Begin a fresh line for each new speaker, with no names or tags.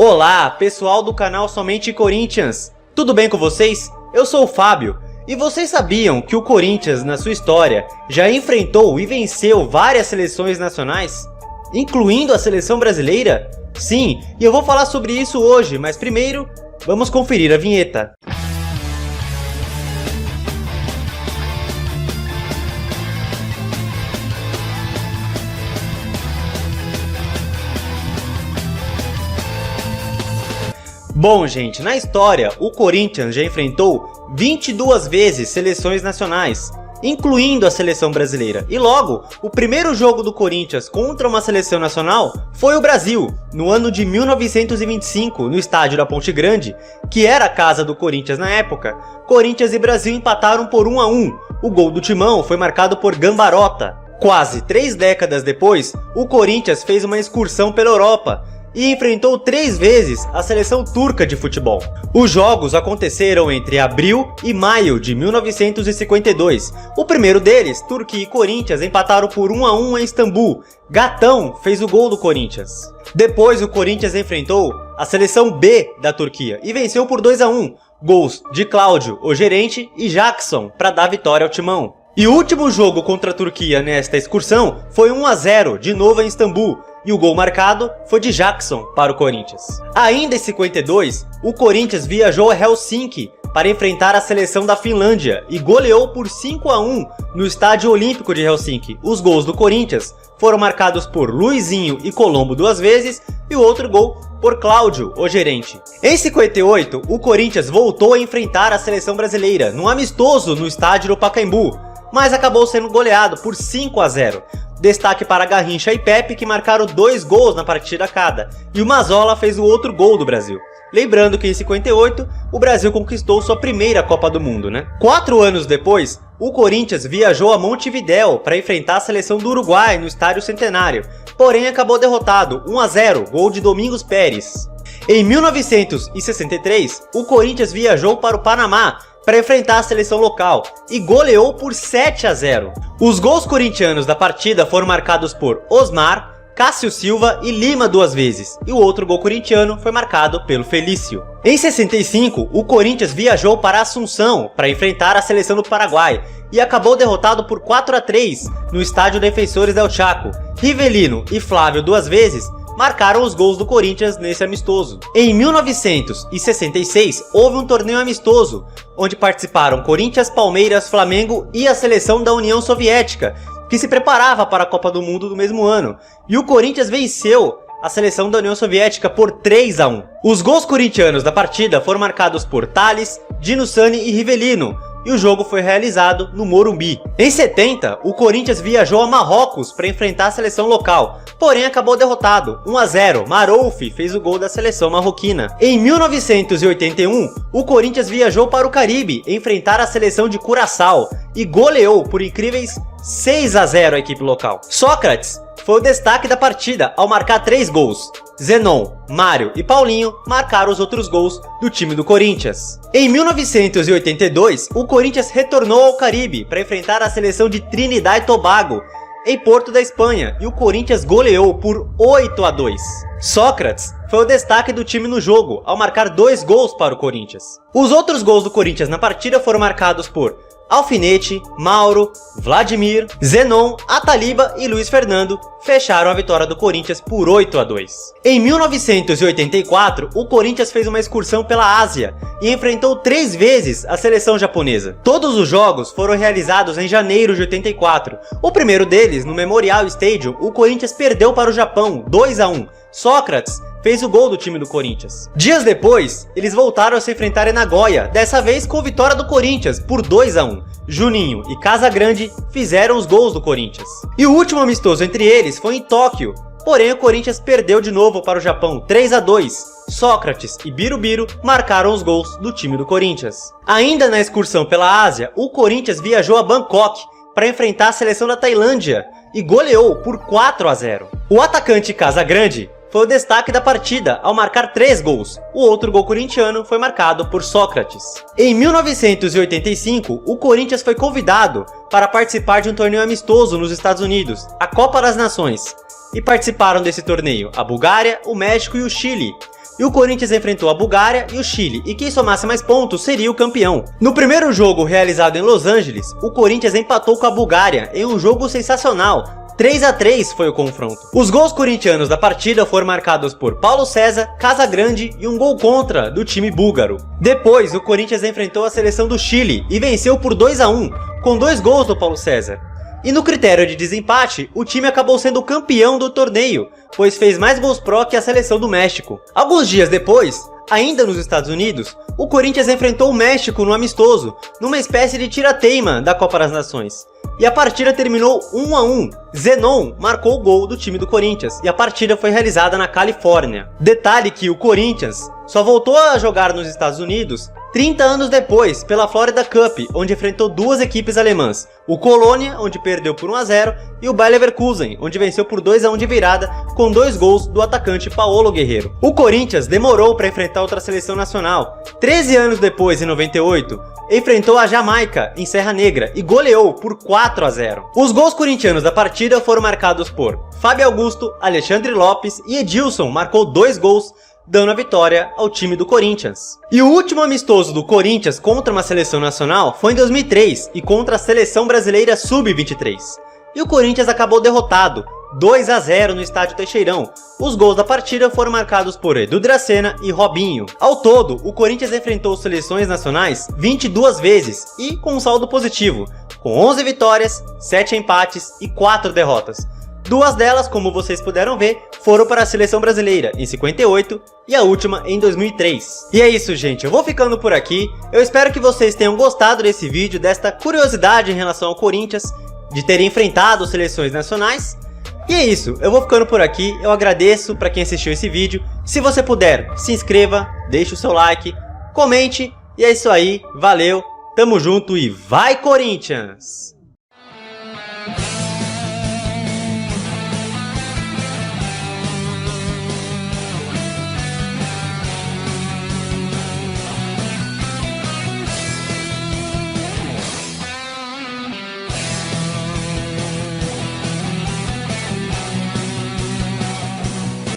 Olá, pessoal do canal Somente Corinthians! Tudo bem com vocês? Eu sou o Fábio. E vocês sabiam que o Corinthians, na sua história, já enfrentou e venceu várias seleções nacionais? Incluindo a seleção brasileira? Sim, e eu vou falar sobre isso hoje, mas primeiro, vamos conferir a vinheta. Bom, gente, na história, o Corinthians já enfrentou 22 vezes seleções nacionais, incluindo a seleção brasileira. E logo, o primeiro jogo do Corinthians contra uma seleção nacional foi o Brasil, no ano de 1925, no estádio da Ponte Grande, que era a casa do Corinthians na época. Corinthians e Brasil empataram por 1-1. O gol do Timão foi marcado por Gambarota. Quase 3 décadas depois, o Corinthians fez uma excursão pela Europa e enfrentou 3 vezes a seleção turca de futebol. Os jogos aconteceram entre abril e maio de 1952. O primeiro deles, Turquia e Corinthians, empataram por 1-1 em Istambul. Gatão fez o gol do Corinthians. Depois o Corinthians enfrentou a seleção B da Turquia e venceu por 2-1. Gols de Cláudio, o gerente, e Jackson para dar vitória ao Timão. E o último jogo contra a Turquia nesta excursão foi 1-0, de novo em Istambul. E o gol marcado foi de Jackson para o Corinthians. Ainda em 52, o Corinthians viajou a Helsinki para enfrentar a seleção da Finlândia e goleou por 5-1 no Estádio Olímpico de Helsinki. Os gols do Corinthians foram marcados por Luizinho e Colombo 2 vezes e o outro gol por Cláudio, o gerente. Em 58, o Corinthians voltou a enfrentar a seleção brasileira num amistoso no estádio do Pacaembu, mas acabou sendo goleado por 5-0. Destaque para Garrincha e Pepe, que marcaram 2 gols na partida cada, e o Mazzola fez o outro gol do Brasil. Lembrando que em 58, o Brasil conquistou sua primeira Copa do Mundo, né? 4 anos depois, o Corinthians viajou a Montevidéu para enfrentar a seleção do Uruguai no Estádio Centenário, porém acabou derrotado 1-0, gol de Domingos Pérez. Em 1963, o Corinthians viajou para o Panamá para enfrentar a seleção local e goleou por 7-0. Os gols corintianos da partida foram marcados por Osmar, Cássio Silva e Lima 2 vezes, e o outro gol corintiano foi marcado pelo Felício. Em 65, o Corinthians viajou para Assunção para enfrentar a seleção do Paraguai e acabou derrotado por 4-3 no estádio Defensores del Chaco. Rivelino e Flávio 2 vezes marcaram os gols do Corinthians nesse amistoso. Em 1966, houve um torneio amistoso, onde participaram Corinthians, Palmeiras, Flamengo e a seleção da União Soviética, que se preparava para a Copa do Mundo do mesmo ano. E o Corinthians venceu a seleção da União Soviética por 3-1. Os gols corintianos da partida foram marcados por Thales, Dino Sani e Rivelino, e o jogo foi realizado no Morumbi. Em 70, o Corinthians viajou a Marrocos para enfrentar a seleção local, porém acabou derrotado, 1-0, Maroufi fez o gol da seleção marroquina. Em 1981, o Corinthians viajou para o Caribe enfrentar a seleção de Curaçao e goleou por incríveis 6-0 a equipe local. Sócrates foi o destaque da partida ao marcar 3 gols. Zenon, Mário e Paulinho marcaram os outros gols do time do Corinthians. Em 1982, o Corinthians retornou ao Caribe para enfrentar a seleção de Trinidad e Tobago em Porto da Espanha e o Corinthians goleou por 8-2. Sócrates foi o destaque do time no jogo ao marcar 2 gols para o Corinthians. Os outros gols do Corinthians na partida foram marcados por Alfinete, Mauro, Vladimir, Zenon, Ataliba e Luiz Fernando fecharam a vitória do Corinthians por 8-2. Em 1984, o Corinthians fez uma excursão pela Ásia e enfrentou 3 vezes a seleção japonesa. Todos os jogos foram realizados em janeiro de 84. O primeiro deles, no Memorial Stadium, o Corinthians perdeu para o Japão, 2-1. Sócrates fez o gol do time do Corinthians. Dias depois, eles voltaram a se enfrentar em Nagoya, dessa vez com vitória do Corinthians por 2-1. Juninho e Casagrande fizeram os gols do Corinthians. E o último amistoso entre eles foi em Tóquio, porém o Corinthians perdeu de novo para o Japão, 3-2. Sócrates e Birubiru marcaram os gols do time do Corinthians. Ainda na excursão pela Ásia, o Corinthians viajou a Bangkok para enfrentar a seleção da Tailândia e goleou por 4-0. O atacante Casagrande foi o destaque da partida ao marcar 3 gols. O outro gol corintiano foi marcado por Sócrates. Em 1985, o Corinthians foi convidado para participar de um torneio amistoso nos Estados Unidos, a Copa das Nações, e participaram desse torneio a Bulgária, o México e o Chile. e o Corinthians enfrentou a Bulgária e o Chile, e quem somasse mais pontos seria o campeão. No primeiro jogo realizado em Los Angeles, o Corinthians empatou com a Bulgária em um jogo sensacional. 3-3 foi o confronto. Os gols corintianos da partida foram marcados por Paulo César, Casagrande e um gol contra do time búlgaro. Depois, o Corinthians enfrentou a seleção do Chile e venceu por 2-1, com 2 gols do Paulo César. E no critério de desempate, o time acabou sendo campeão do torneio, pois fez mais gols pró que a seleção do México. Alguns dias depois, ainda nos Estados Unidos, o Corinthians enfrentou o México no amistoso, numa espécie de tira-teima da Copa das Nações. E a partida terminou 1-1. Zenon marcou o gol do time do Corinthians e a partida foi realizada na Califórnia. Detalhe que o Corinthians só voltou a jogar nos Estados Unidos 30 anos depois, pela Florida Cup, onde enfrentou 2 equipes alemãs, o Colônia, onde perdeu por 1-0, e o Bayer Leverkusen, onde venceu por 2-1 de virada, com 2 gols do atacante Paulo Guerreiro. O Corinthians demorou para enfrentar outra seleção nacional. 13 anos depois, em 98, enfrentou a Jamaica em Serra Negra e goleou por 4-0. Os gols corintianos da partida foram marcados por Fábio Augusto, Alexandre Lopes e Edilson marcou 2 gols, dando a vitória ao time do Corinthians. E o último amistoso do Corinthians contra uma seleção nacional foi em 2003 e contra a seleção brasileira sub-23. E o Corinthians acabou derrotado, 2-0 no estádio Teixeirão. Os gols da partida foram marcados por Edu Dracena e Robinho. Ao todo, o Corinthians enfrentou seleções nacionais 22 vezes e com um saldo positivo, com 11 vitórias, 7 empates e 4 derrotas. 2 delas, como vocês puderam ver, foram para a seleção brasileira em 58 e a última em 2003. E é isso, gente, eu vou ficando por aqui. Eu espero que vocês tenham gostado desse vídeo, desta curiosidade em relação ao Corinthians, de ter enfrentado seleções nacionais. E é isso, eu vou ficando por aqui, eu agradeço para quem assistiu esse vídeo. Se você puder, se inscreva, deixe o seu like, comente, e é isso aí, valeu, tamo junto e vai Corinthians!